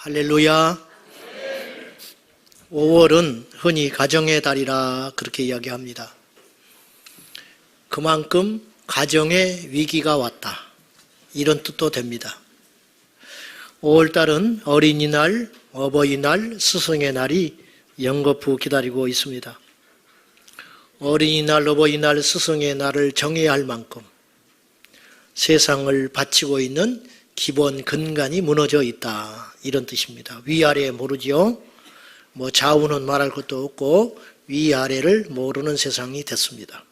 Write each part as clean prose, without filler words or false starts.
할렐루야. 5월은 흔히 가정의 달이라 그렇게 이야기합니다. 그만큼 가정에 위기가 왔다, 이런 뜻도 됩니다. 5월달은 어린이날, 어버이날, 스승의 날이 연거푸 기다리고 있습니다. 어린이날, 어버이날, 스승의 날을 정해야 할 만큼 세상을 바치고 있는 기본 근간이 무너져 있다, 이런 뜻입니다. 위아래 모르지요. 좌우는 말할 것도 없고 위아래를 모르는 세상이 됐습니다.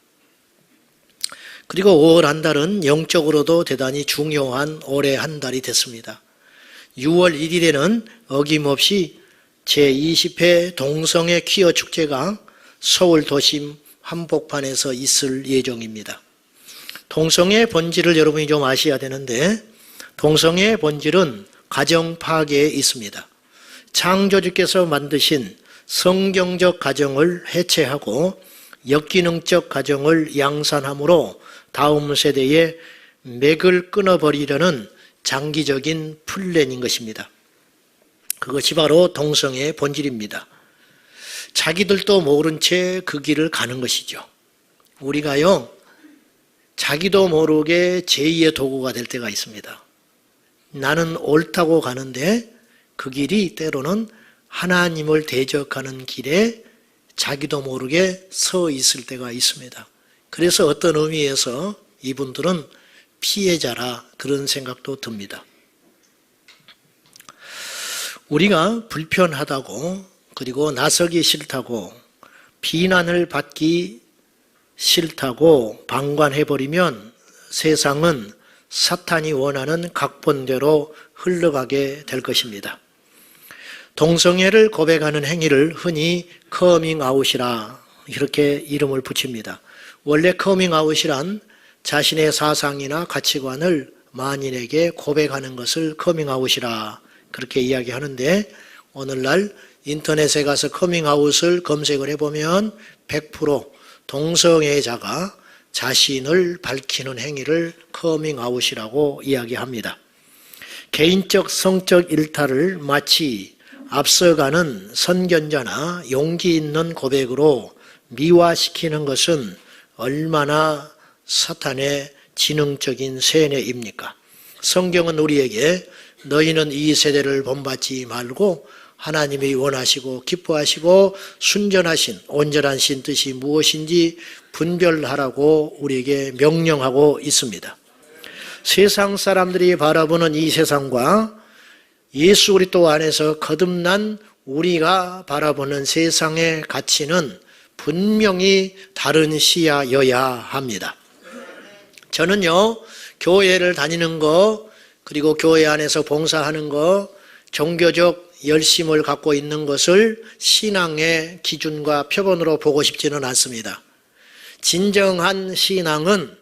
그리고 5월 한 달은 영적으로도 대단히 중요한 올해 한 달이 됐습니다. 6월 1일에는 어김없이 제20회 동성애 퀴어 축제가 서울 도심 한복판에서 있을 예정입니다. 동성애의 본질을 여러분이 좀 아셔야 되는데, 동성애의 본질은 가정 파괴에 있습니다. 창조주께서 만드신 성경적 가정을 해체하고 역기능적 가정을 양산함으로 다음 세대에 맥을 끊어버리려는 장기적인 플랜인 것입니다. 그것이 바로 동성애의 본질입니다. 자기들도 모른 채 그 길을 가는 것이죠. 우리가요, 자기도 모르게 제2의 도구가 될 때가 있습니다. 나는 옳다고 가는데 그 길이 때로는 하나님을 대적하는 길에 자기도 모르게 서 있을 때가 있습니다. 그래서 어떤 의미에서 이분들은 피해자라, 그런 생각도 듭니다. 우리가 불편하다고, 그리고 나서기 싫다고, 비난을 받기 싫다고 방관해버리면 세상은 사탄이 원하는 각본대로 흘러가게 될 것입니다. 동성애를 고백하는 행위를 흔히 커밍아웃이라 이렇게 이름을 붙입니다. 원래 커밍아웃이란 자신의 사상이나 가치관을 만인에게 고백하는 것을 커밍아웃이라 그렇게 이야기하는데, 오늘날 인터넷에 가서 커밍아웃을 검색을 해보면 100% 동성애자가 자신을 밝히는 행위를 커밍아웃이라고 이야기합니다. 개인적 성적 일탈을 마치 앞서가는 선견자나 용기 있는 고백으로 미화시키는 것은 얼마나 사탄의 지능적인 세뇌입니까? 성경은 우리에게 너희는 이 세대를 본받지 말고 하나님이 원하시고 기뻐하시고 순전하신 온전한 신 뜻이 무엇인지 분별하라고 우리에게 명령하고 있습니다. 세상 사람들이 바라보는 이 세상과 예수 그리스도 안에서 거듭난 우리가 바라보는 세상의 가치는 분명히 다른 시야여야 합니다. 저는요, 교회를 다니는 거, 그리고 교회 안에서 봉사하는 거, 종교적 열심을 갖고 있는 것을 신앙의 기준과 표본으로 보고 싶지는 않습니다. 진정한 신앙은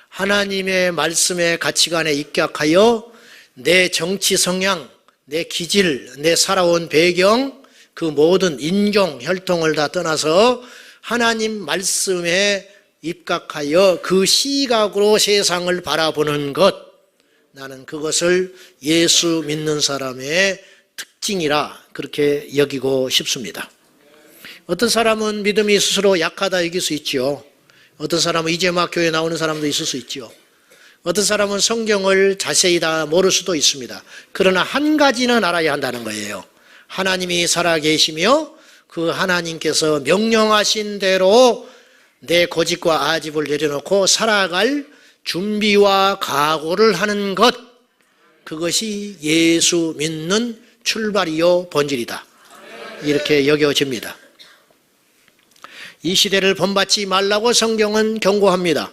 하나님의 말씀의 가치관에 입각하여 내 정치 성향, 내 기질, 내 살아온 배경, 그 모든 인종, 혈통을 다 떠나서 하나님 말씀에 입각하여 그 시각으로 세상을 바라보는 것, 나는 그것을 예수 믿는 사람의 특징이라 그렇게 여기고 싶습니다. 어떤 사람은 믿음이 스스로 약하다 여길 수 있죠. 어떤 사람은 이제 막 교회 나오는 사람도 있을 수 있죠. 어떤 사람은 성경을 자세히 다 모를 수도 있습니다. 그러나 한 가지는 알아야 한다는 거예요. 하나님이 살아계시며 그 하나님께서 명령하신 대로 내 고집과 아집을 내려놓고 살아갈 준비와 각오를 하는 것, 그것이 예수 믿는 출발이요 본질이다, 이렇게 여겨집니다. 이 시대를 본받지 말라고 성경은 경고합니다.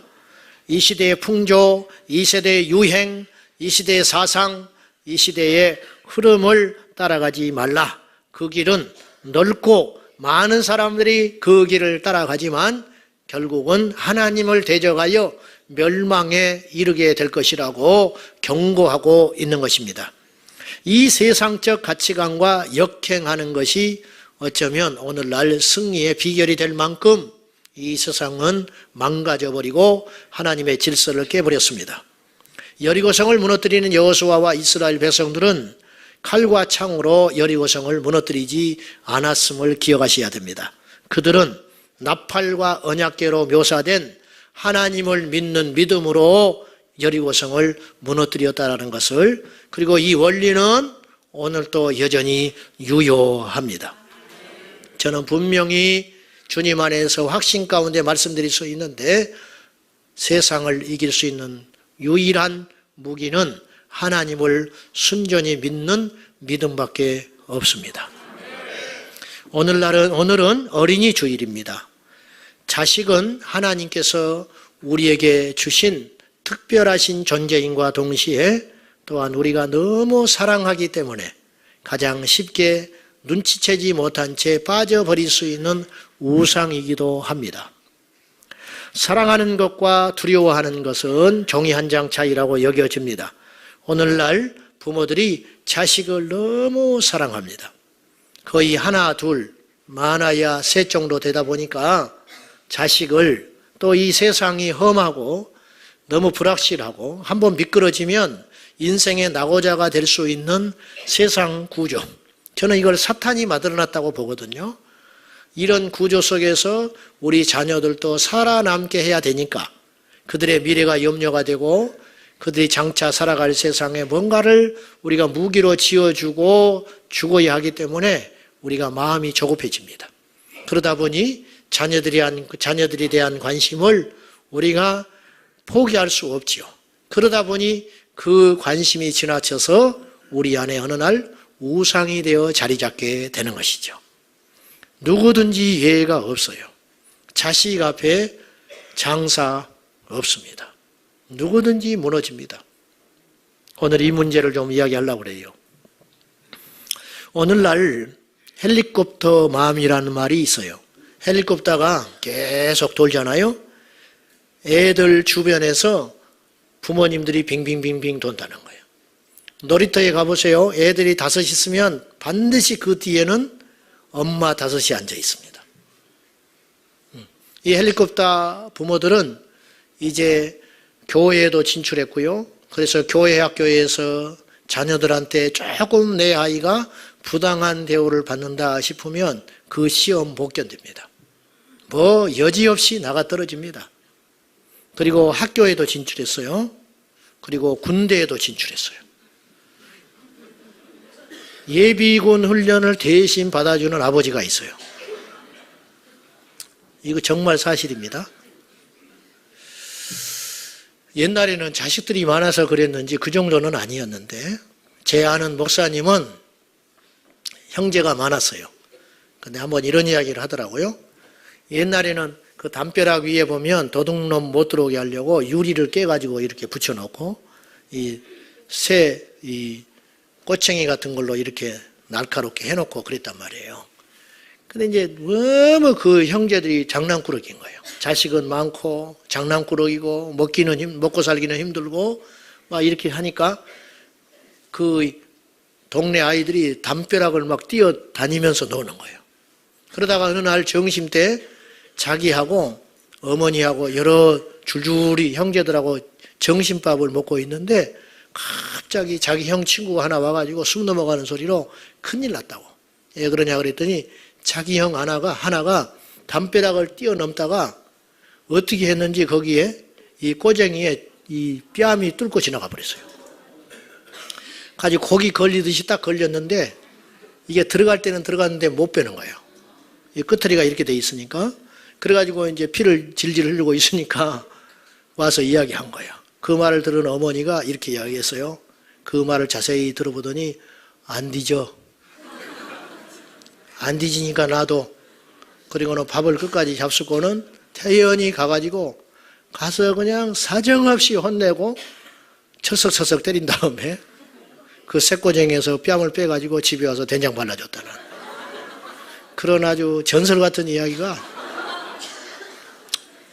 이 시대의 풍조, 이 세대의 유행, 이 시대의 사상, 이 시대의 흐름을 따라가지 말라. 그 길은 넓고 많은 사람들이 그 길을 따라가지만 결국은 하나님을 대적하여 멸망에 이르게 될 것이라고 경고하고 있는 것입니다. 이 세상적 가치관과 역행하는 것이 어쩌면 오늘날 승리의 비결이 될 만큼 이 세상은 망가져버리고 하나님의 질서를 깨버렸습니다. 여리고성을 무너뜨리는 여호수아와 이스라엘 백성들은 칼과 창으로 여리고성을 무너뜨리지 않았음을 기억하셔야 됩니다. 그들은 나팔과 언약궤로 묘사된 하나님을 믿는 믿음으로 여리고성을 무너뜨렸다는 것을, 그리고 이 원리는 오늘도 여전히 유효합니다. 저는 분명히 주님 안에서 확신 가운데 말씀드릴 수 있는데, 세상을 이길 수 있는 유일한 무기는 하나님을 순전히 믿는 믿음밖에 없습니다. 오늘은 어린이 주일입니다. 자식은 하나님께서 우리에게 주신 특별하신 존재인과 동시에 또한 우리가 너무 사랑하기 때문에 가장 쉽게 눈치채지 못한 채 빠져버릴 수 있는 우상이기도 합니다. 사랑하는 것과 두려워하는 것은 종이 한 장 차이라고 여겨집니다. 오늘날 부모들이 자식을 너무 사랑합니다. 거의 하나, 둘, 많아야 셋 정도 되다 보니까 자식을, 또 이 세상이 험하고 너무 불확실하고 한번 미끄러지면 인생의 낙오자가 될 수 있는 세상 구조, 저는 이걸 사탄이 만들어놨다고 보거든요. 이런 구조 속에서 우리 자녀들도 살아남게 해야 되니까 그들의 미래가 염려가 되고 그들이 장차 살아갈 세상에 뭔가를 우리가 무기로 지어주고 죽어야 하기 때문에 우리가 마음이 조급해집니다. 그러다 보니 자녀들에 대한 관심을 우리가 포기할 수 없지요. 그러다 보니 그 관심이 지나쳐서 우리 안에 어느 날 우상이 되어 자리 잡게 되는 것이죠. 누구든지 예외가 없어요. 자식 앞에 장사 없습니다. 누구든지 무너집니다. 오늘 이 문제를 좀 이야기하려고 그래요. 오늘날 헬리콥터 맘이라는 말이 있어요. 헬리콥터가 계속 돌잖아요. 애들 주변에서 부모님들이 빙빙빙빙 돈다는 거예요. 놀이터에 가보세요. 애들이 5 있으면 반드시 그 뒤에는 엄마 5이 앉아 있습니다. 이 헬리콥터 부모들은 이제 교회에도 진출했고요. 그래서 교회 학교에서 자녀들한테 조금 내 아이가 부당한 대우를 받는다 싶으면 그 시험 못 견딥니다. 여지없이 나가 떨어집니다. 그리고 학교에도 진출했어요. 그리고 군대에도 진출했어요. 예비군 훈련을 대신 받아주는 아버지가 있어요. 이거 정말 사실입니다. 옛날에는 자식들이 많아서 그랬는지 그 정도는 아니었는데, 제 아는 목사님은 형제가 많았어요. 근데 한번 이런 이야기를 하더라고요. 옛날에는 그 담벼락 위에 보면 도둑놈 못 들어오게 하려고 유리를 깨가지고 이렇게 붙여놓고 이 꼬챙이 같은 걸로 이렇게 날카롭게 해놓고 그랬단 말이에요. 근데 이제 너무 그 형제들이 장난꾸러기인 거예요. 자식은 많고 장난꾸러기고 먹고 살기는 힘들고 막 이렇게 하니까 그 동네 아이들이 담벼락을 막 뛰어다니면서 노는 거예요. 그러다가 어느 날 점심 때 자기하고 어머니하고 여러 줄줄이 형제들하고 점심밥을 먹고 있는데 갑자기 자기 형 친구가 하나 와가지고 숨 넘어가는 소리로 큰일 났다고. 왜 그러냐 그랬더니 자기 형 하나가 담벼락을 뛰어넘다가 어떻게 했는지 거기에 이 꼬쟁이에 이 뺨이 뚫고 지나가 버렸어요. 가지고 고기 걸리듯이 딱 걸렸는데 이게 들어갈 때는 들어갔는데 못 빼는 거예요. 이 끄트리가 이렇게 돼 있으니까. 그래가지고 이제 피를 질질 흘리고 있으니까 와서 이야기한 거예요. 그 말을 들은 어머니가 이렇게 이야기했어요. 그 말을 자세히 들어보더니 안 뒤져. 안 뒤지니까 나도. 그리고는 밥을 끝까지 잡수고는 태연히 가가지고 가서 그냥 사정없이 혼내고 철썩철썩 때린 다음에 그 새꼬쟁이에서 뺨을 빼가지고 집에 와서 된장 발라줬다는 그런 아주 전설 같은 이야기가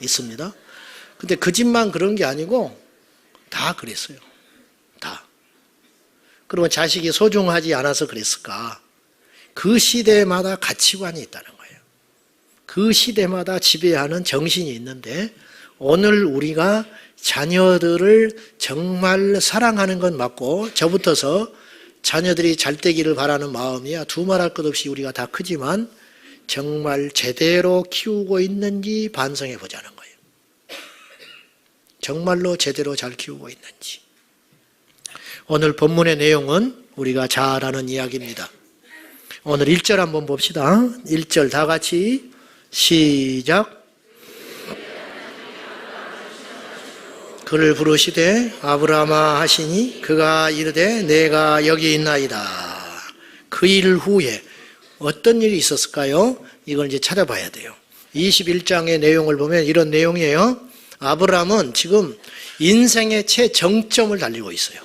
있습니다. 근데 그 집만 그런 게 아니고 다 그랬어요. 다. 그러면 자식이 소중하지 않아서 그랬을까? 그 시대마다 가치관이 있다는 거예요. 그 시대마다 지배하는 정신이 있는데 오늘 우리가 자녀들을 정말 사랑하는 건 맞고 저부터서 자녀들이 잘 되기를 바라는 마음이야 두말할 것 없이 우리가 다 크지만 정말 제대로 키우고 있는지 반성해 보자는 거예요. 정말로 제대로 잘 키우고 있는지. 오늘 본문의 내용은 우리가 잘 아는 이야기입니다. 오늘 1절 한번 봅시다. 1절 다 같이 시작. 그를 부르시되 아브라함아 하시니 그가 이르되 내가 여기 있나이다. 그 일 후에 어떤 일이 있었을까요? 이걸 이제 찾아봐야 돼요. 21장의 내용을 보면 이런 내용이에요. 아브라함은 지금 인생의 최정점을 달리고 있어요.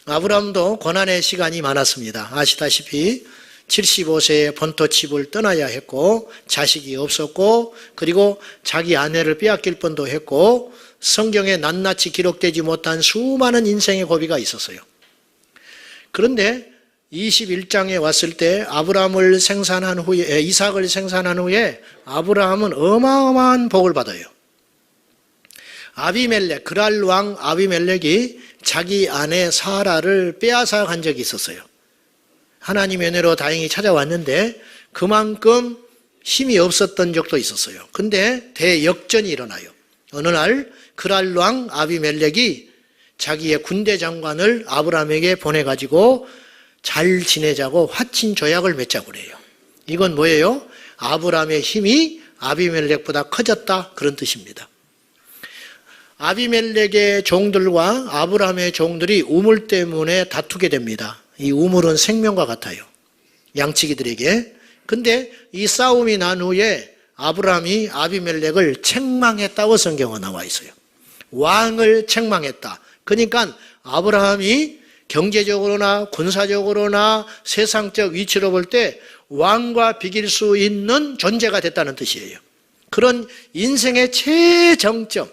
아브라함도 고난의 시간이 많았습니다. 아시다시피 75세에 본토집을 떠나야 했고 자식이 없었고 그리고 자기 아내를 빼앗길 뻔도 했고 성경에 낱낱이 기록되지 못한 수많은 인생의 고비가 있었어요. 그런데 21장에 왔을 때 아브라함을 생산한 후에 이삭을 생산한 후에 아브라함은 어마어마한 복을 받아요. 아비멜렉, 그랄 왕 아비멜렉이 자기 아내 사라를 빼앗아 간 적이 있었어요. 하나님의 은혜로 다행히 찾아왔는데 그만큼 힘이 없었던 적도 있었어요. 근데 대역전이 일어나요. 어느 날 그랄 왕 아비멜렉이 자기의 군대 장관을 아브라함에게 보내가지고 잘 지내자고 화친 조약을 맺자고 그래요. 이건 뭐예요? 아브라함의 힘이 아비멜렉보다 커졌다 그런 뜻입니다. 아비멜렉의 종들과 아브라함의 종들이 우물 때문에 다투게 됩니다. 이 우물은 생명과 같아요. 양치기들에게. 근데 이 싸움이 난 후에 아브라함이 아비멜렉을 책망했다고 성경에 나와 있어요. 왕을 책망했다. 그러니까 아브라함이 경제적으로나 군사적으로나 세상적 위치로 볼 때 왕과 비길 수 있는 존재가 됐다는 뜻이에요. 그런 인생의 최정점,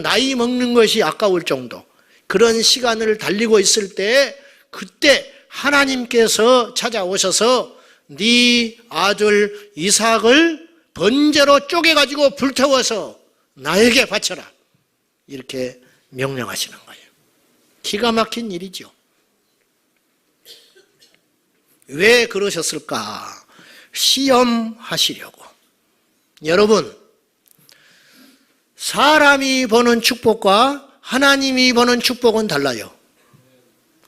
나이 먹는 것이 아까울 정도 그런 시간을 달리고 있을 때 그때 하나님께서 찾아오셔서 네 아들 이삭을 번제로 쪼개가지고 불태워서 나에게 바쳐라 이렇게 명령하시는 거예요. 기가 막힌 일이죠. 왜 그러셨을까? 시험하시려고. 여러분, 사람이 보는 축복과 하나님이 보는 축복은 달라요.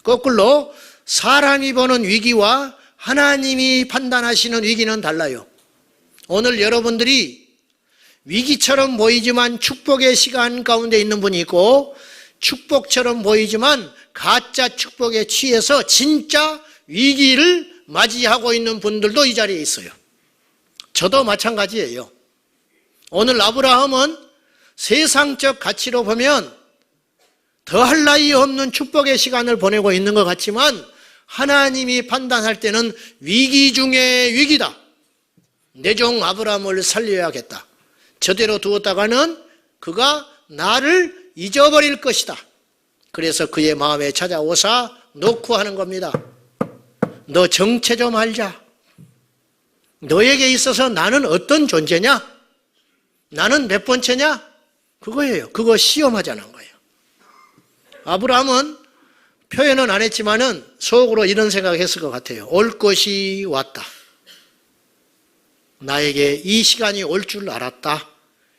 거꾸로 사람이 보는 위기와 하나님이 판단하시는 위기는 달라요. 오늘 여러분들이 위기처럼 보이지만 축복의 시간 가운데 있는 분이 있고 축복처럼 보이지만 가짜 축복에 취해서 진짜 위기를 맞이하고 있는 분들도 이 자리에 있어요. 저도 마찬가지예요. 오늘 아브라함은 세상적 가치로 보면 더할 나위 없는 축복의 시간을 보내고 있는 것 같지만 하나님이 판단할 때는 위기 중에 위기다. 내 종 아브라함을 살려야겠다. 저대로 두었다가는 그가 나를 잊어버릴 것이다. 그래서 그의 마음에 찾아오사 놓고 하는 겁니다. 너 정체 좀 알자. 너에게 있어서 나는 어떤 존재냐? 나는 몇 번째냐? 그거예요. 그거 시험하자는 거예요. 아브라함은 표현은 안 했지만은 속으로 이런 생각했을 것 같아요. 올 것이 왔다. 나에게 이 시간이 올 줄 알았다.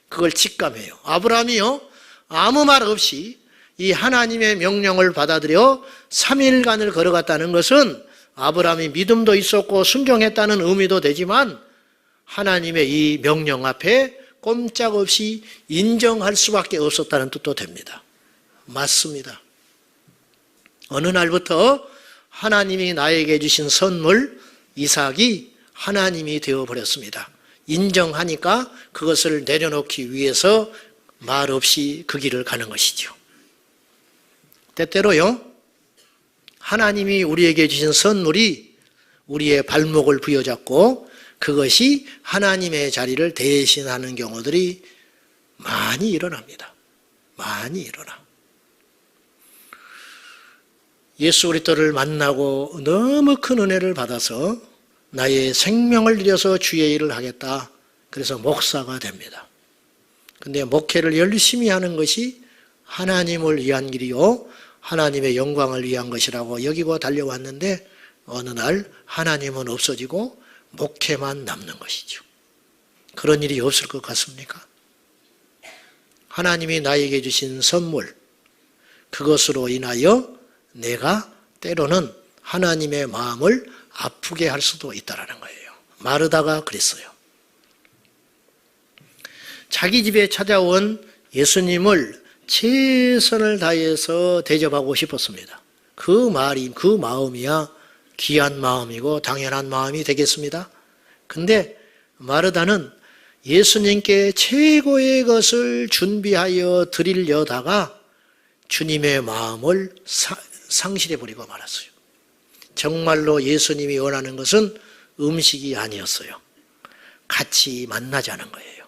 그걸 직감해요. 아브라함이요, 아무 말 없이 이 하나님의 명령을 받아들여 3일간을 걸어갔다는 것은 아브라함이 믿음도 있었고 순종했다는 의미도 되지만 하나님의 이 명령 앞에 꼼짝없이 인정할 수밖에 없었다는 뜻도 됩니다. 맞습니다. 어느 날부터 하나님이 나에게 주신 선물 이삭이 하나님이 되어버렸습니다. 인정하니까 그것을 내려놓기 위해서 말없이 그 길을 가는 것이죠. 때때로요, 하나님이 우리에게 주신 선물이 우리의 발목을 부여잡고 그것이 하나님의 자리를 대신하는 경우들이 많이 일어납니다. 많이 일어나. 예수 그리스도를 만나고 너무 큰 은혜를 받아서 나의 생명을 들여서 주의 일을 하겠다. 그래서 목사가 됩니다. 근데 목회를 열심히 하는 것이 하나님을 위한 길이요, 하나님의 영광을 위한 것이라고 여기고 달려왔는데 어느 날 하나님은 없어지고 목회만 남는 것이죠. 그런 일이 없을 것 같습니까? 하나님이 나에게 주신 선물, 그것으로 인하여 내가 때로는 하나님의 마음을 아프게 할 수도 있다는 거예요. 마르다가 그랬어요. 자기 집에 찾아온 예수님을 최선을 다해서 대접하고 싶었습니다. 그 마음이야 귀한 마음이고 당연한 마음이 되겠습니다. 근데 마르다는 예수님께 최고의 것을 준비하여 드리려다가 주님의 마음을 상실해버리고 말았어요. 정말로 예수님이 원하는 것은 음식이 아니었어요. 같이 만나자는 거예요.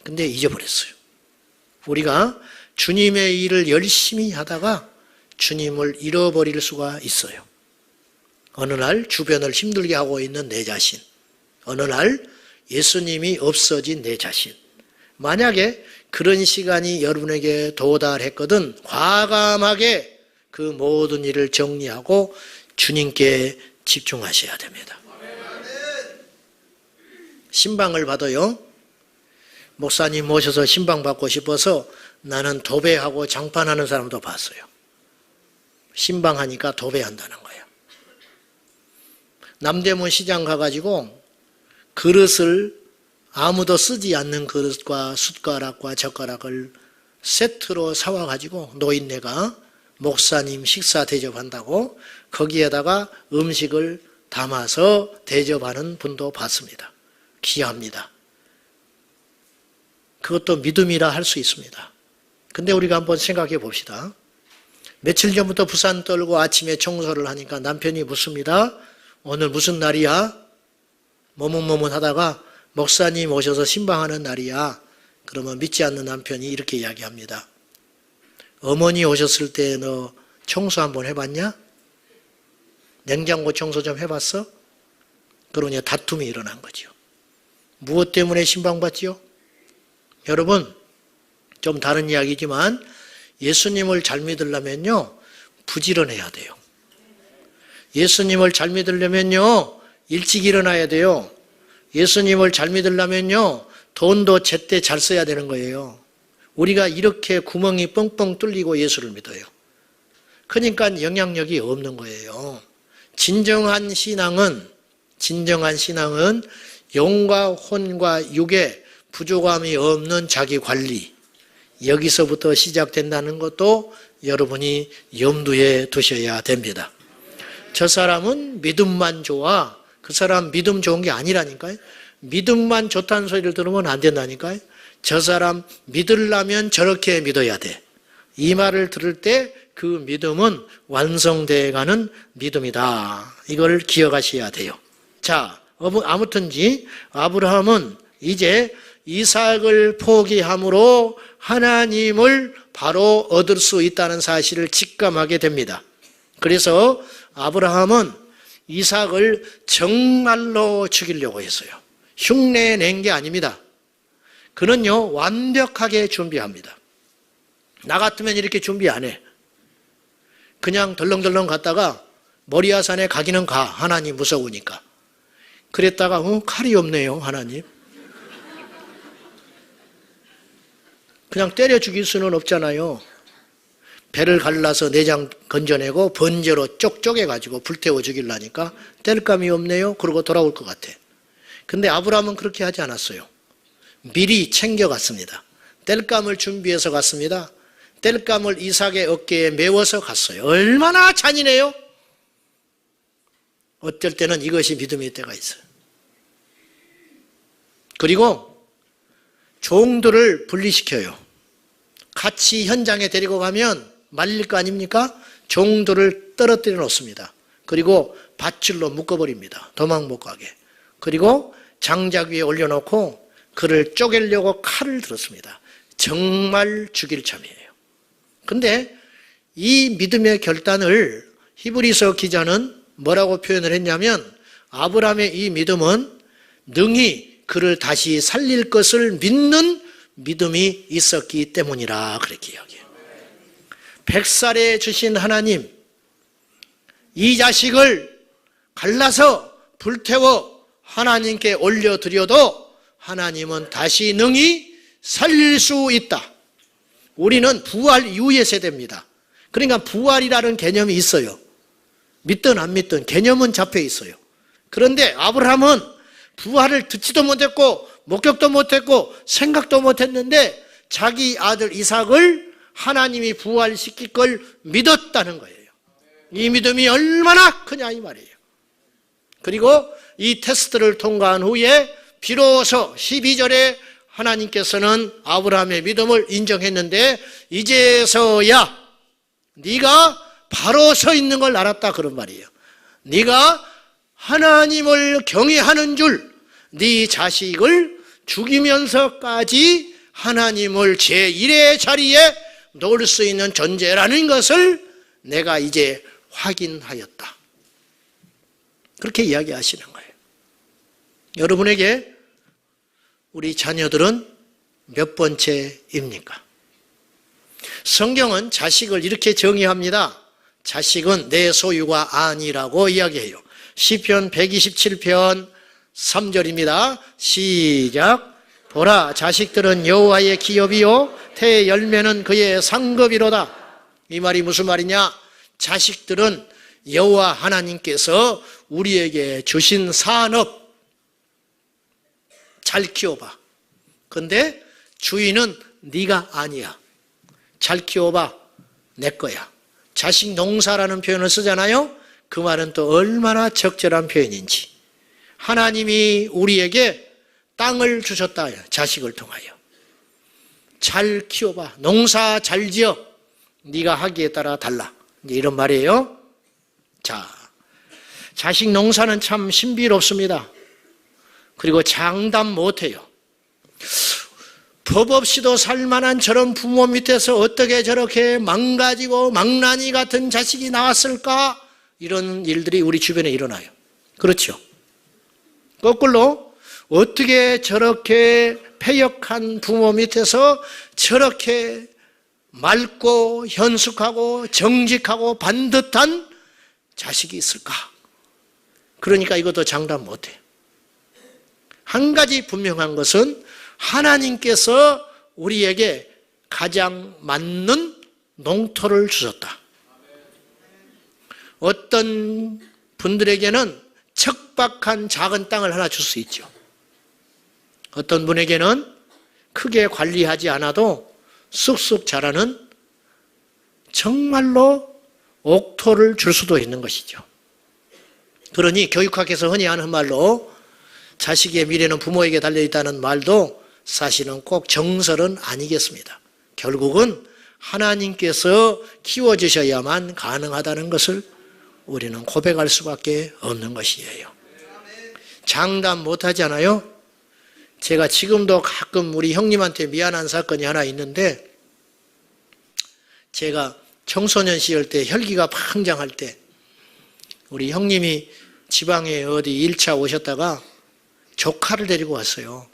근데 잊어버렸어요. 우리가 주님의 일을 열심히 하다가 주님을 잃어버릴 수가 있어요. 어느 날 주변을 힘들게 하고 있는 내 자신, 어느 날 예수님이 없어진 내 자신, 만약에 그런 시간이 여러분에게 도달했거든 과감하게 그 모든 일을 정리하고 주님께 집중하셔야 됩니다. 신방을 받아요. 목사님 모셔서 신방 받고 싶어서 나는 도배하고 장판하는 사람도 봤어요. 신방하니까 도배한다는 거예요. 남대문 시장 가가지고 그릇을 아무도 쓰지 않는 그릇과 숟가락과 젓가락을 세트로 사와가지고 노인네가 목사님 식사 대접한다고 거기에다가 음식을 담아서 대접하는 분도 봤습니다. 귀합니다. 그것도 믿음이라 할 수 있습니다. 근데 우리가 한번 생각해 봅시다. 며칠 전부터 부산 떨고 아침에 청소를 하니까 남편이 묻습니다. 오늘 무슨 날이야? 머뭇머뭇하다가 목사님 오셔서 신방하는 날이야. 그러면 믿지 않는 남편이 이렇게 이야기합니다. 어머니 오셨을 때 너 청소 한번 해봤냐? 냉장고 청소 좀 해봤어? 그러니 다툼이 일어난 거죠. 무엇 때문에 신방받지요? 여러분, 좀 다른 이야기지만 예수님을 잘 믿으려면요 부지런해야 돼요. 예수님을 잘 믿으려면요 일찍 일어나야 돼요. 예수님을 잘 믿으려면요 돈도 제때 잘 써야 되는 거예요. 우리가 이렇게 구멍이 뻥뻥 뚫리고 예수를 믿어요. 그러니까 영향력이 없는 거예요. 진정한 신앙은 영과 혼과 육의 부족함이 없는 자기 관리, 여기서부터 시작된다는 것도 여러분이 염두에 두셔야 됩니다. 저 사람은 믿음만 좋아. 그 사람 믿음 좋은 게 아니라니까요. 믿음만 좋다는 소리를 들으면 안 된다니까요. 저 사람 믿으려면 저렇게 믿어야 돼. 이 말을 들을 때 그 믿음은 완성되어 가는 믿음이다. 이걸 기억하셔야 돼요. 자, 아무튼지 아브라함은 이제 이삭을 포기함으로 하나님을 바로 얻을 수 있다는 사실을 직감하게 됩니다. 그래서 아브라함은 이삭을 정말로 죽이려고 했어요. 흉내 낸 게 아닙니다. 그는요 완벽하게 준비합니다. 나 같으면 이렇게 준비 안 해. 그냥 덜렁덜렁 갔다가 모리아산에 가기는 가. 하나님 무서우니까. 그랬다가 칼이 없네요 하나님. 그냥 때려 죽일 수는 없잖아요. 배를 갈라서 내장 건져내고 번제로 쪽쪽해가지고 불태워 죽이려니까 뗄감이 없네요. 그러고 돌아올 것 같아. 근데 아브라함은 그렇게 하지 않았어요. 미리 챙겨갔습니다. 뗄감을 준비해서 갔습니다. 뗄감을 이삭의 어깨에 메워서 갔어요. 얼마나 잔인해요? 어떨 때는 이것이 믿음의 때가 있어요. 그리고 종들을 분리시켜요. 같이 현장에 데리고 가면 말릴 거 아닙니까? 종들을 떨어뜨려 놓습니다. 그리고 밧줄로 묶어버립니다. 도망 못 가게. 그리고 장작 위에 올려놓고 그를 쪼개려고 칼을 들었습니다. 정말 죽일 참이에요. 근데 이 믿음의 결단을 히브리서 기자는 뭐라고 표현을 했냐면 아브라함의 이 믿음은 능히 그를 다시 살릴 것을 믿는 믿음이 있었기 때문이라 그렇게 이야기해요. 100살에 주신 하나님, 이 자식을 갈라서 불태워 하나님께 올려드려도 하나님은 다시 능히 살릴 수 있다. 우리는 부활 이후의 세대입니다. 그러니까 부활이라는 개념이 있어요. 믿든 안 믿든 개념은 잡혀 있어요. 그런데 아브라함은 부활을 듣지도 못했고 목격도 못했고 생각도 못했는데 자기 아들 이삭을 하나님이 부활시킬 걸 믿었다는 거예요. 이 믿음이 얼마나 크냐 이 말이에요. 그리고 이 테스트를 통과한 후에 비로소 12절에 하나님께서는 아브라함의 믿음을 인정했는데 이제서야 네가 바로 서 있는 걸 알았다 그런 말이에요. 네가 하나님을 경외하는 줄, 네 자식을 죽이면서까지 하나님을 제1의 자리에 놓을 수 있는 존재라는 것을 내가 이제 확인하였다. 그렇게 이야기하시는 거예요. 여러분에게 우리 자녀들은 몇 번째입니까? 성경은 자식을 이렇게 정의합니다. 자식은 내 소유가 아니라고 이야기해요. 시편 127편 3절입니다. 시작. 보라, 자식들은 여호와의 기업이요 태의 열매는 그의 상급이로다. 이 말이 무슨 말이냐? 자식들은 여호와 하나님께서 우리에게 주신 산업, 잘 키워봐. 근데 주인은 네가 아니야. 잘 키워봐. 내 거야. 자식 농사라는 표현을 쓰잖아요. 그 말은 또 얼마나 적절한 표현인지. 하나님이 우리에게 땅을 주셨다. 자식을 통하여. 잘 키워봐. 농사 잘 지어. 네가 하기에 따라 달라. 이런 말이에요. 자, 자식 농사는 참 신비롭습니다. 그리고 장담 못해요. 법 없이도 살만한 저런 부모 밑에서 어떻게 저렇게 망가지고 망나니 같은 자식이 나왔을까? 이런 일들이 우리 주변에 일어나요. 그렇죠? 거꾸로 어떻게 저렇게 패역한 부모 밑에서 저렇게 맑고 현숙하고 정직하고 반듯한 자식이 있을까? 그러니까 이것도 장담 못해요. 한 가지 분명한 것은 하나님께서 우리에게 가장 맞는 농토를 주셨다. 어떤 분들에게는 척박한 작은 땅을 하나 줄 수 있죠. 어떤 분에게는 크게 관리하지 않아도 쑥쑥 자라는 정말로 옥토를 줄 수도 있는 것이죠. 그러니 교육학에서 흔히 하는 말로 자식의 미래는 부모에게 달려있다는 말도 사실은 꼭 정설은 아니겠습니다. 결국은 하나님께서 키워주셔야만 가능하다는 것을 우리는 고백할 수밖에 없는 것이에요. 장담 못하잖아요. 제가 지금도 가끔 우리 형님한테 미안한 사건이 하나 있는데, 제가 청소년 시절 때 혈기가 팡장할 때 우리 형님이 지방에 어디 1차 오셨다가 조카를 데리고 왔어요.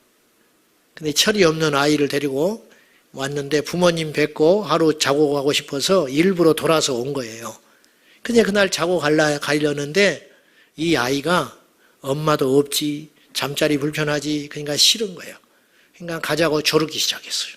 근데 철이 없는 아이를 데리고 왔는데 부모님 뵙고 하루 자고 가고 싶어서 일부러 돌아서 온 거예요. 근데 그날 자고 가려는데 이 아이가 엄마도 없지, 잠자리 불편하지, 그러니까 싫은 거예요. 그러니까 가자고 조르기 시작했어요.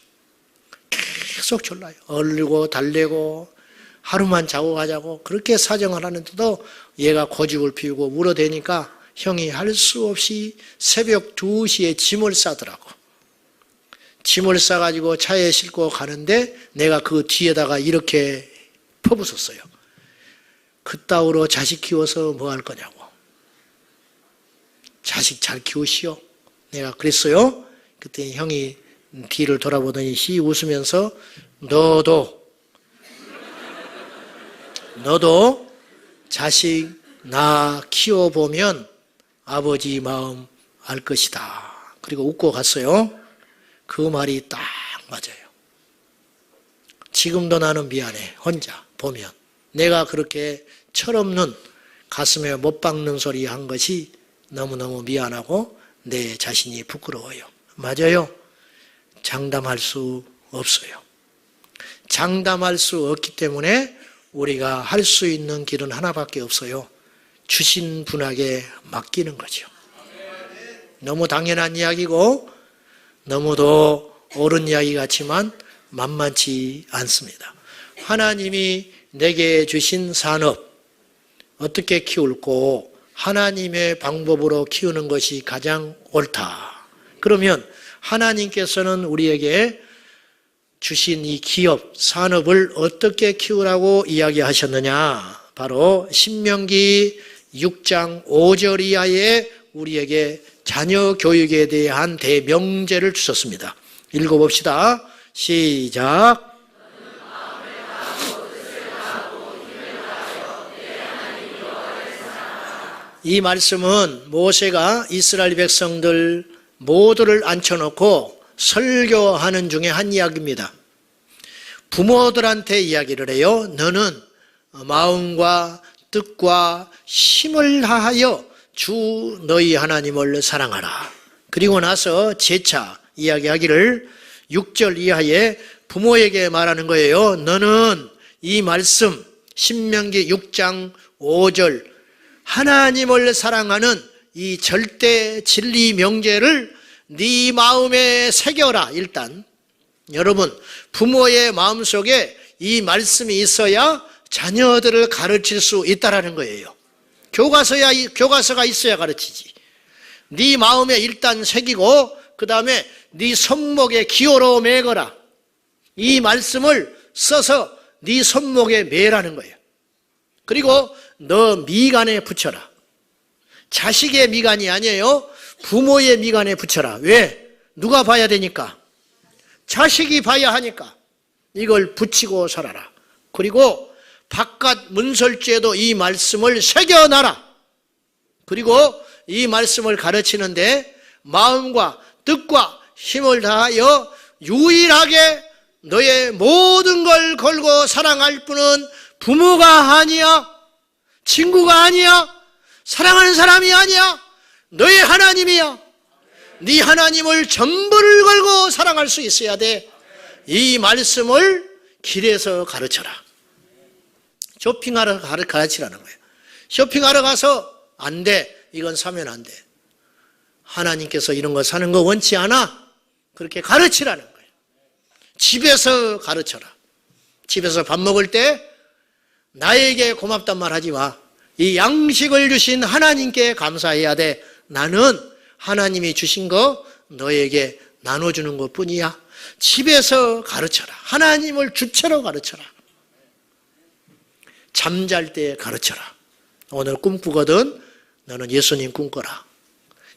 계속 졸라요. 얼리고 달래고 하루만 자고 가자고 그렇게 사정을 하는데도 얘가 고집을 피우고 물어대니까 형이 할 수 없이 새벽 2시에 짐을 싸더라고. 짐을 싸가지고 차에 싣고 가는데 내가 그 뒤에다가 이렇게 퍼붓었어요. 그따위로 자식 키워서 뭐 할 거냐고. 자식 잘 키우시오. 내가 그랬어요. 그때 형이 뒤를 돌아보더니 히 웃으면서 너도 자식 나 키워보면 아버지 마음 알 것이다. 그리고 웃고 갔어요. 그 말이 딱 맞아요. 지금도 나는 미안해. 혼자 보면 내가 그렇게 철없는 가슴에 못 박는 소리 한 것이 너무너무 미안하고 내 자신이 부끄러워요. 맞아요. 장담할 수 없어요. 장담할 수 없기 때문에 우리가 할 수 있는 길은 하나밖에 없어요. 주신 분에게 맡기는 거죠. 너무 당연한 이야기고 너무도 옳은 이야기 같지만 만만치 않습니다. 하나님이 내게 주신 산업 어떻게 키울고 하나님의 방법으로 키우는 것이 가장 옳다. 그러면 하나님께서는 우리에게 주신 이 기업, 산업을 어떻게 키우라고 이야기하셨느냐? 바로 신명기 6장 5절 이하에 우리에게 자녀 교육에 대한 대명제를 주셨습니다. 읽어봅시다. 시작. 이 말씀은 모세가 이스라엘 백성들 모두를 앉혀놓고 설교하는 중에 한 이야기입니다. 부모들한테 이야기를 해요. 너는 마음과 뜻과 힘을 다하여 주 너희 하나님을 사랑하라. 그리고 나서 재차 이야기하기를 6절 이하에 부모에게 말하는 거예요. 너는 이 말씀 신명기 6장 5절 하나님을 사랑하는 이 절대 진리 명제를 네 마음에 새겨라. 일단 여러분 부모의 마음속에 이 말씀이 있어야 자녀들을 가르칠 수 있다라는 거예요. 교과서가 있어야 가르치지. 네 마음에 일단 새기고 그 다음에 네 손목에 기호로 매거라. 이 말씀을 써서 네 손목에 매라는 거예요. 그리고 너 미간에 붙여라. 자식의 미간이 아니에요. 부모의 미간에 붙여라. 왜? 누가 봐야 되니까? 자식이 봐야 하니까 이걸 붙이고 살아라. 그리고 바깥 문설주에도 이 말씀을 새겨놔라. 그리고 이 말씀을 가르치는데 마음과 뜻과 힘을 다하여 유일하게 너의 모든 걸 걸고 사랑할 분은 부모가 아니야. 친구가 아니야. 사랑하는 사람이 아니야. 너의 하나님이야. 네 하나님을 전부를 걸고 사랑할 수 있어야 돼. 이 말씀을 길에서 가르쳐라. 쇼핑하러 가르치라는 거예요. 쇼핑하러 가서 안 돼. 이건 사면 안 돼. 하나님께서 이런 거 사는 거 원치 않아. 그렇게 가르치라는 거예요. 집에서 가르쳐라. 집에서 밥 먹을 때 나에게 고맙단 말 하지 마. 이 양식을 주신 하나님께 감사해야 돼. 나는 하나님이 주신 거 너에게 나눠주는 것 뿐이야. 집에서 가르쳐라. 하나님을 주체로 가르쳐라. 잠잘 때 가르쳐라. 오늘 꿈꾸거든 너는 예수님 꿈꿔라.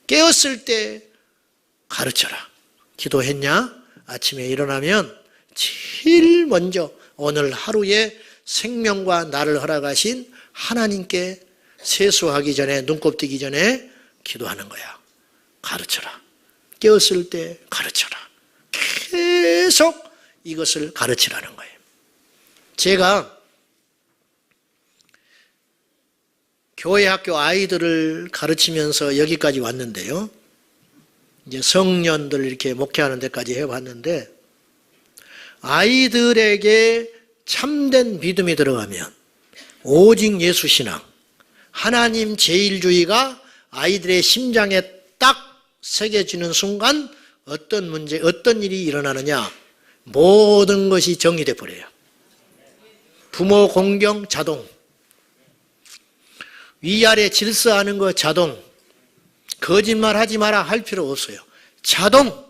깨었을 때 가르쳐라. 기도했냐? 아침에 일어나면 제일 먼저 오늘 하루에 생명과 나를 허락하신 하나님께 세수하기 전에 눈곱 뜨기 전에 기도하는 거야. 가르쳐라. 깨었을 때 가르쳐라. 계속 이것을 가르치라는 거예요. 제가 교회 학교 아이들을 가르치면서 여기까지 왔는데요. 이제 성년들 이렇게 목회하는 데까지 해봤는데 아이들에게 참된 믿음이 들어가면 오직 예수 신앙, 하나님 제일주의가 아이들의 심장에 딱 새겨지는 순간 어떤 문제, 어떤 일이 일어나느냐? 모든 것이 정리돼 버려요. 부모 공경 자동, 위아래 질서하는 거 자동, 거짓말 하지 마라 할 필요 없어요. 자동,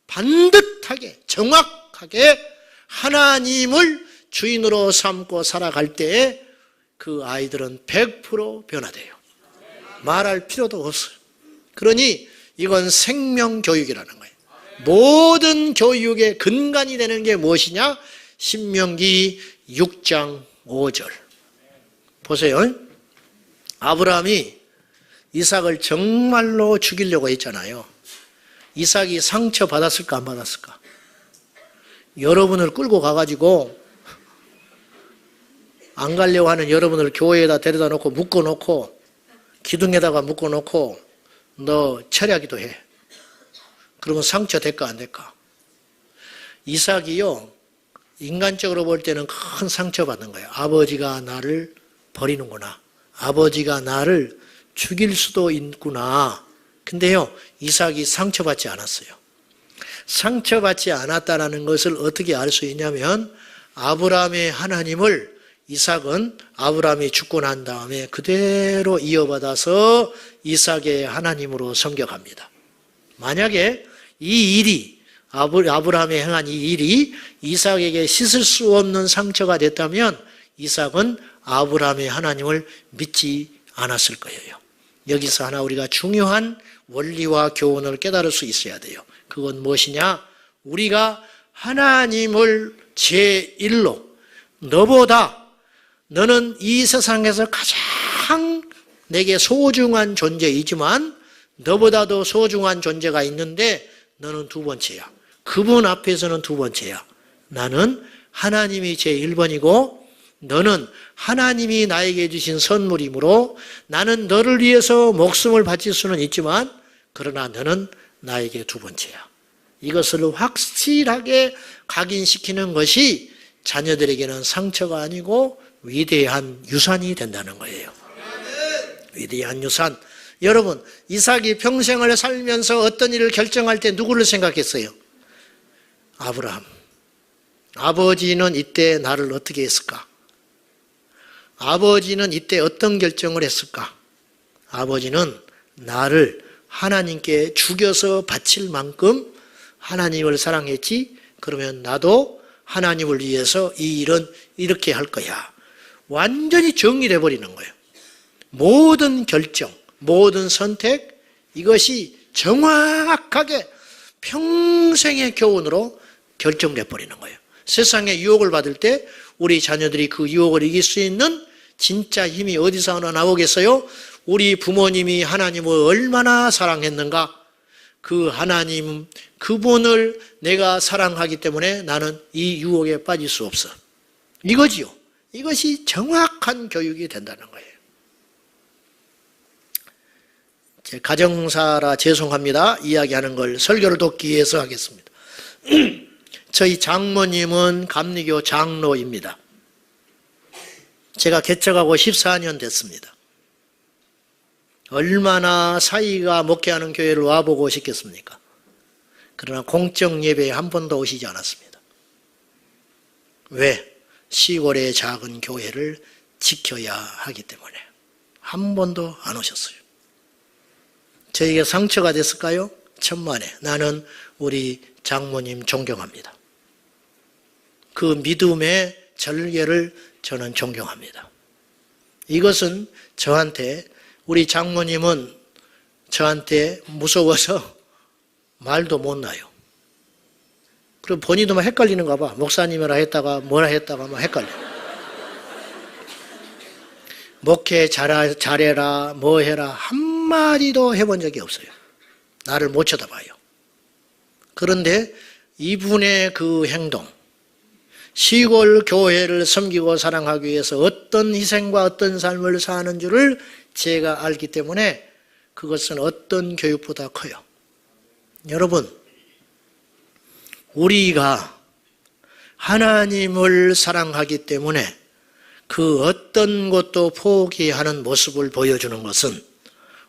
반듯하게 정확하게 하나님을 주인으로 삼고 살아갈 때에 그 아이들은 100% 변화돼요. 말할 필요도 없어요. 그러니 이건 생명교육이라는 거예요. 모든 교육의 근간이 되는 게 무엇이냐? 신명기 6장 5절. 보세요. 아브라함이 이삭을 정말로 죽이려고 했잖아요. 이삭이 상처 받았을까 안 받았을까? 여러분을 끌고 가가지고 안 가려고 하는 여러분을 교회에다 데려다 놓고 묶어놓고 기둥에다가 묶어놓고 너 철야기도 해. 그러면 상처 될까 안 될까? 이삭이요 인간적으로 볼 때는 큰 상처받는 거예요. 아버지가 나를 버리는구나. 아버지가 나를 죽일 수도 있구나. 근데요, 이삭이 상처받지 않았어요. 상처받지 않았다는 것을 어떻게 알 수 있냐면 아브라함의 하나님을 이삭은 아브라함이 죽고 난 다음에 그대로 이어받아서 이삭의 하나님으로 섬겨갑니다. 만약에 이 일이 아브라함이 행한 이 일이 이삭에게 씻을 수 없는 상처가 됐다면 이삭은 아브라함의 하나님을 믿지 않았을 거예요. 여기서 하나 우리가 중요한 원리와 교훈을 깨달을 수 있어야 돼요. 그건 무엇이냐? 우리가 하나님을 제1로 너는 이 세상에서 가장 내게 소중한 존재이지만 너보다도 소중한 존재가 있는데 너는 두 번째야. 그분 앞에서는 두 번째야. 나는 하나님이 제1번이고 너는 하나님이 나에게 주신 선물이므로 나는 너를 위해서 목숨을 바칠 수는 있지만 그러나 너는 나에게 두 번째야. 이것을 확실하게 각인시키는 것이 자녀들에게는 상처가 아니고 위대한 유산이 된다는 거예요. 위대한 유산. 여러분, 이삭이 평생을 살면서 어떤 일을 결정할 때 누구를 생각했어요? 아브라함. 아버지는 이때 나를 어떻게 했을까? 아버지는 이때 어떤 결정을 했을까? 아버지는 나를 하나님께 죽여서 바칠 만큼 하나님을 사랑했지? 그러면 나도 하나님을 위해서 이 일은 이렇게 할 거야. 완전히 정리돼 버리는 거예요. 모든 결정, 모든 선택, 이것이 정확하게 평생의 교훈으로 결정돼 버리는 거예요. 세상에 유혹을 받을 때 우리 자녀들이 그 유혹을 이길 수 있는 진짜 힘이 어디서 하나 나오겠어요? 우리 부모님이 하나님을 얼마나 사랑했는가? 그 하나님, 그분을 내가 사랑하기 때문에 나는 이 유혹에 빠질 수 없어. 이거지요. 이것이 정확한 교육이 된다는 거예요. 제 가정사라 죄송합니다. 이야기하는 걸 설교를 돕기 위해서 하겠습니다. 저희 장모님은 감리교 장로입니다. 제가 개척하고 14년 됐습니다. 얼마나 사이가 목회하는 교회를 와보고 싶겠습니까? 그러나 공적 예배에 한 번도 오시지 않았습니다. 왜? 시골의 작은 교회를 지켜야 하기 때문에 한 번도 안 오셨어요. 저에게 상처가 됐을까요? 천만에. 나는 우리 장모님 존경합니다. 그 믿음의 절개를 저는 존경합니다. 이것은 저한테, 우리 장모님은 저한테 무서워서 말도 못 나요. 그리고 본인도 막 헷갈리는가 봐. 목사님이라 했다가 뭐라 했다가 막 헷갈려. 목회 잘해라, 뭐 해라 한마디도 해본 적이 없어요. 나를 못 쳐다봐요. 그런데 이분의 그 행동, 시골 교회를 섬기고 사랑하기 위해서 어떤 희생과 어떤 삶을 사는 줄을 제가 알기 때문에 그것은 어떤 교육보다 커요. 여러분, 우리가 하나님을 사랑하기 때문에 그 어떤 것도 포기하는 모습을 보여주는 것은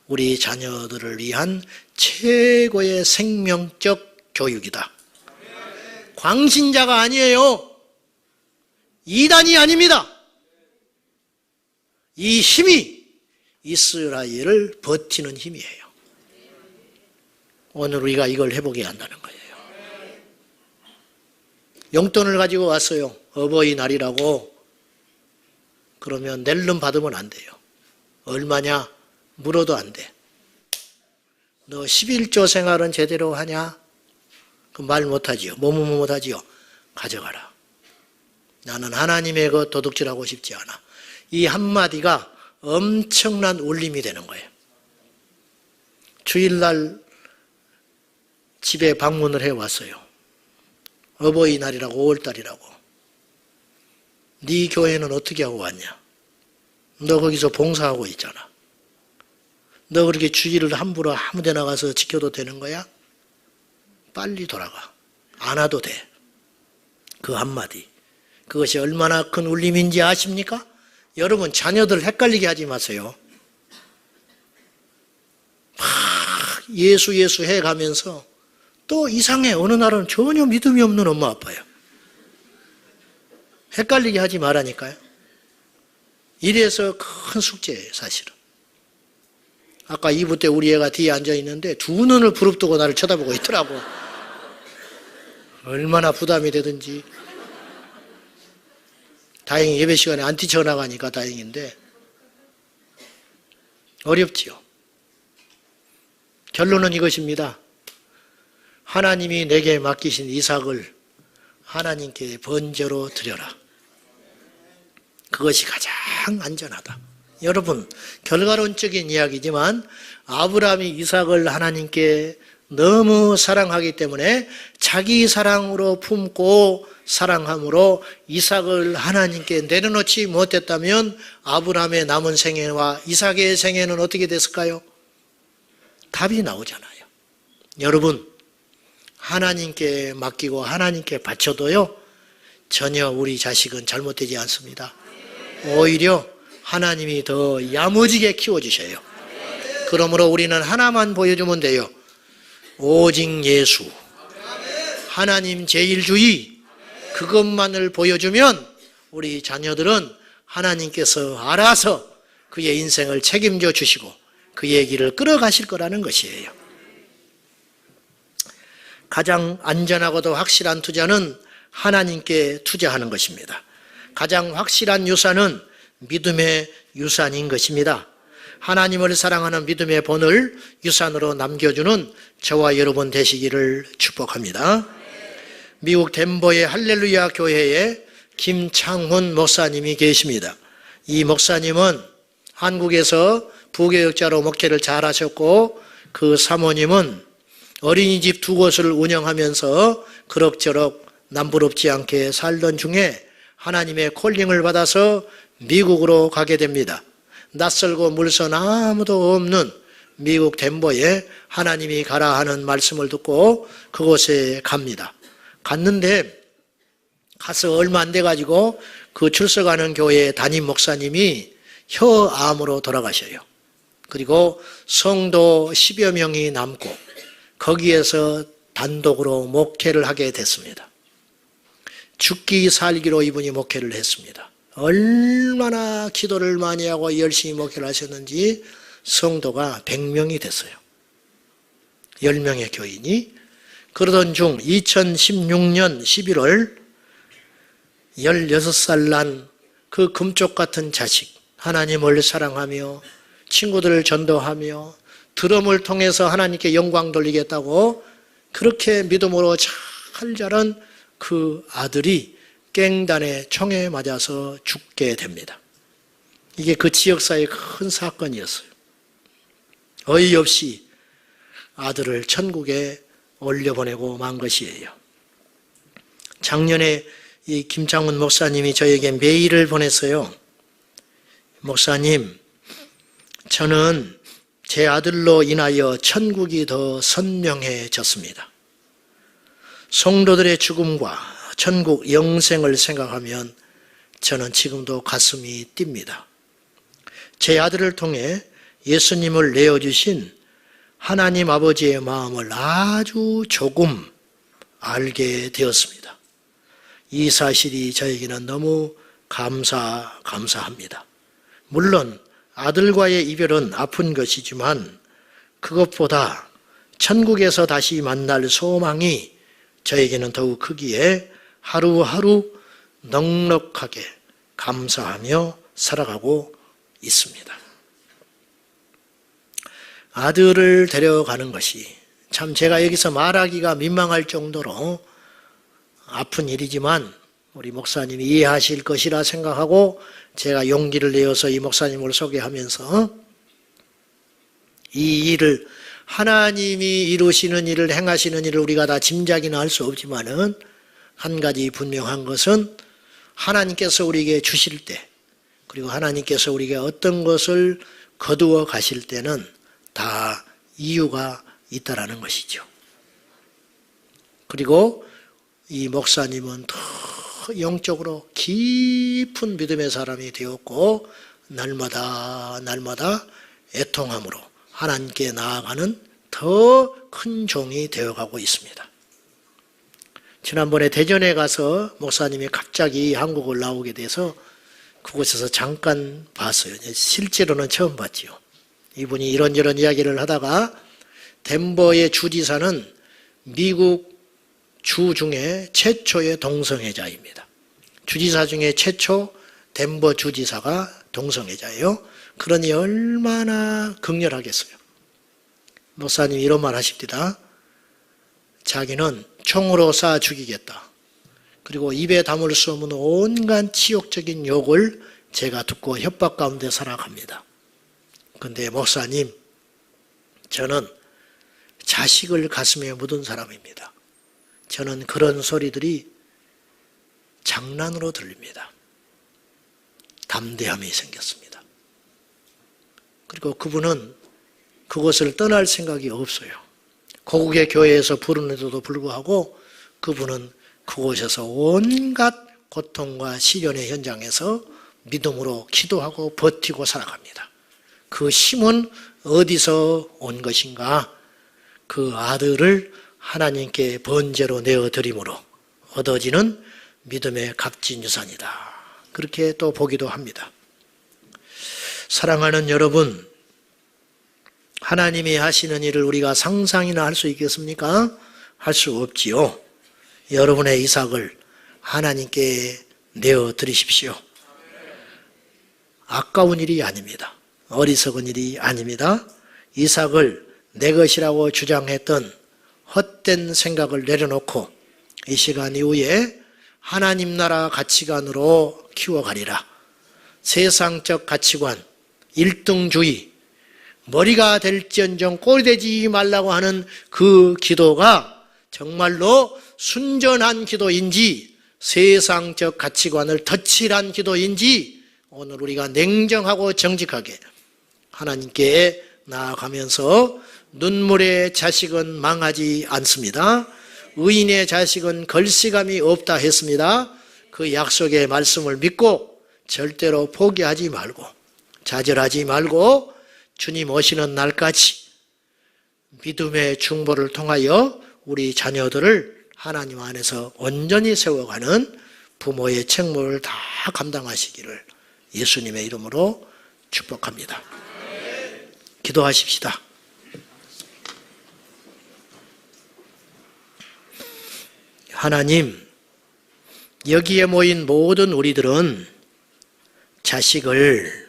우리 자녀들을 위한 최고의 생명적 교육이다. 광신자가 아니에요. 이단이 아닙니다. 이 힘이 이스라엘을 버티는 힘이에요. 오늘 우리가 이걸 해보게 한다는 거예요. 용돈을 가지고 왔어요. 어버이날이라고. 그러면 낼름 받으면 안 돼요. 얼마냐? 물어도 안 돼. 너 11조 생활은 제대로 하냐? 그 말 못하지요. 뭐뭐 못하지요. 가져가라. 나는 하나님의 그 도둑질하고 싶지 않아. 이 한마디가 엄청난 울림이 되는 거예요. 주일날 집에 방문을 해왔어요. 어버이날이라고 5월달이라고. 네 교회는 어떻게 하고 왔냐? 너 거기서 봉사하고 있잖아. 너 그렇게 주일을 함부로 아무 데 나가서 지켜도 되는 거야? 빨리 돌아가. 안 와도 돼. 그 한마디. 그것이 얼마나 큰 울림인지 아십니까? 여러분 자녀들 헷갈리게 하지 마세요. 막 예수 해가면서 또 이상해. 어느 날은 전혀 믿음이 없는 엄마 아빠예요. 헷갈리게 하지 말라니까요. 이래서 큰 숙제예요, 사실은. 아까 2부 때 우리 애가 뒤에 앉아 있는데 두 눈을 부릅뜨고 나를 쳐다보고 있더라고. 얼마나 부담이 되든지. 다행히 예배 시간에 안 뛰쳐나가니까 다행인데 어렵지요. 결론은 이것입니다. 하나님이 내게 맡기신 이삭을 하나님께 번제로 드려라. 그것이 가장 안전하다. 여러분, 결과론적인 이야기지만 아브라함이 이삭을 하나님께 너무 사랑하기 때문에 자기 사랑으로 품고 사랑함으로 이삭을 하나님께 내려놓지 못했다면 아브라함의 남은 생애와 이삭의 생애는 어떻게 됐을까요? 답이 나오잖아요. 여러분, 하나님께 맡기고 하나님께 바쳐도요, 전혀 우리 자식은 잘못되지 않습니다. 오히려 하나님이 더 야무지게 키워주셔요. 그러므로 우리는 하나만 보여주면 돼요. 오직 예수, 하나님 제일주의, 그것만을 보여주면 우리 자녀들은 하나님께서 알아서 그의 인생을 책임져 주시고 그의 길을 끌어가실 거라는 것이에요. 가장 안전하고도 확실한 투자는 하나님께 투자하는 것입니다. 가장 확실한 유산은 믿음의 유산인 것입니다. 하나님을 사랑하는 믿음의 본을 유산으로 남겨주는 저와 여러분 되시기를 축복합니다. 미국 덴버의 할렐루야 교회에 김창훈 목사님이 계십니다. 이 목사님은 한국에서 부교육자로 목회를 잘 하셨고 그 사모님은 어린이집 2곳을 운영하면서 그럭저럭 남부럽지 않게 살던 중에 하나님의 콜링을 받아서 미국으로 가게 됩니다. 낯설고 물선 아무도 없는 미국 덴버에 하나님이 가라 하는 말씀을 듣고 그곳에 갑니다. 갔는데 가서 얼마 안 돼가지고 그 출석하는 교회 담임 목사님이 혀암으로 돌아가셔요. 그리고 성도 10여 명이 남고 거기에서 단독으로 목회를 하게 됐습니다. 죽기 살기로 이분이 목회를 했습니다. 얼마나 기도를 많이 하고 열심히 목회를 하셨는지 성도가 100명이 됐어요. 10명의 교인이. 그러던 중 2016년 11월 16살 난 그 금쪽 같은 자식, 하나님을 사랑하며 친구들을 전도하며 드럼을 통해서 하나님께 영광 돌리겠다고 그렇게 믿음으로 잘 자란 그 아들이 깽단의 총에 맞아서 죽게 됩니다. 이게 그 지역사회의 큰 사건이었어요. 어이없이 아들을 천국에 올려보내고 만 것이에요. 작년에 이 김창훈 목사님이 저에게 메일을 보냈어요. 목사님, 저는 제 아들로 인하여 천국이 더 선명해졌습니다. 성도들의 죽음과 천국 영생을 생각하면 저는 지금도 가슴이 뜁니다. 제 아들을 통해 예수님을 내어주신 하나님 아버지의 마음을 아주 조금 알게 되었습니다. 이 사실이 저에게는 너무 감사합니다. 물론 아들과의 이별은 아픈 것이지만 그것보다 천국에서 다시 만날 소망이 저에게는 더욱 크기에 하루하루 넉넉하게 감사하며 살아가고 있습니다. 아들을 데려가는 것이 참 제가 여기서 말하기가 민망할 정도로 아픈 일이지만 우리 목사님이 이해하실 것이라 생각하고 제가 용기를 내어서 이 목사님을 소개하면서 이 일을 하나님이 이루시는 일을 행하시는 일을 우리가 다 짐작이나 할 수 없지만은 한 가지 분명한 것은 하나님께서 우리에게 주실 때 그리고 하나님께서 우리에게 어떤 것을 거두어 가실 때는 다 이유가 있다라는 것이죠. 그리고 이 목사님은 영적으로 깊은 믿음의 사람이 되었고 날마다 애통함으로 하나님께 나아가는 더 큰 종이 되어가고 있습니다. 지난번에 대전에 가서 목사님이 갑자기 한국을 나오게 돼서 그곳에서 잠깐 봤어요. 실제로는 처음 봤지요. 이분이 이런저런 이야기를 하다가 덴버의 주지사는 미국 주 중에 최초의 동성애자입니다. 주지사 중에 최초 덴버 주지사가 동성애자예요. 그러니 얼마나 극렬하겠어요. 목사님이 이런 말 하십니다. 자기는 총으로 쏴 죽이겠다. 그리고 입에 담을 수 없는 온갖 치욕적인 욕을 제가 듣고 협박 가운데 살아갑니다. 그런데 목사님, 저는 자식을 가슴에 묻은 사람입니다. 저는 그런 소리들이 장난으로 들립니다. 담대함이 생겼습니다. 그리고 그분은 그곳을 떠날 생각이 없어요. 고국의 교회에서 부르는데도 불구하고 그분은 그곳에서 온갖 고통과 시련의 현장에서 믿음으로 기도하고 버티고 살아갑니다. 그 힘은 어디서 온 것인가? 그 아들을 하나님께 번제로 내어드림으로 얻어지는 믿음의 값진 유산이다. 그렇게 또 보기도 합니다. 사랑하는 여러분, 하나님이 하시는 일을 우리가 상상이나 할 수 있겠습니까? 할 수 없지요. 여러분의 이삭을 하나님께 내어드리십시오. 아까운 일이 아닙니다. 어리석은 일이 아닙니다. 이삭을 내 것이라고 주장했던 헛된 생각을 내려놓고 이 시간 이후에 하나님 나라 가치관으로 키워가리라. 세상적 가치관, 일등주의, 머리가 될지언정 꼴이 되지 말라고 하는 그 기도가 정말로 순전한 기도인지 세상적 가치관을 덧칠한 기도인지 오늘 우리가 냉정하고 정직하게 하나님께 나아가면서 눈물의 자식은 망하지 않습니다. 의인의 자식은 걸시감이 없다 했습니다. 그 약속의 말씀을 믿고 절대로 포기하지 말고 좌절하지 말고 주님 오시는 날까지 믿음의 중보를 통하여 우리 자녀들을 하나님 안에서 온전히 세워가는 부모의 책무를 다 감당하시기를 예수님의 이름으로 축복합니다. 기도하십시다. 하나님, 여기에 모인 모든 우리들은 자식을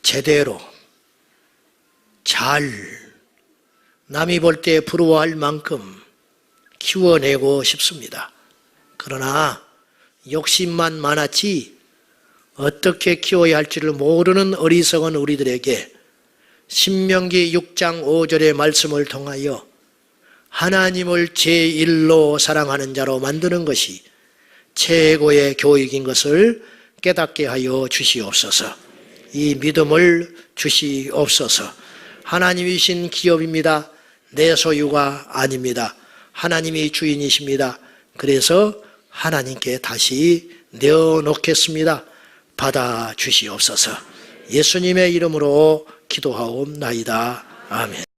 제대로 잘 남이 볼 때 부러워할 만큼 키워내고 싶습니다. 그러나 욕심만 많았지 어떻게 키워야 할지를 모르는 어리석은 우리들에게 신명기 6장 5절의 말씀을 통하여 하나님을 제1로 사랑하는 자로 만드는 것이 최고의 교육인 것을 깨닫게 하여 주시옵소서. 이 믿음을 주시옵소서. 하나님이신 기업입니다. 내 소유가 아닙니다. 하나님이 주인이십니다. 그래서 하나님께 다시 내어놓겠습니다. 받아 주시옵소서. 예수님의 이름으로 기도하옵나이다. 아멘.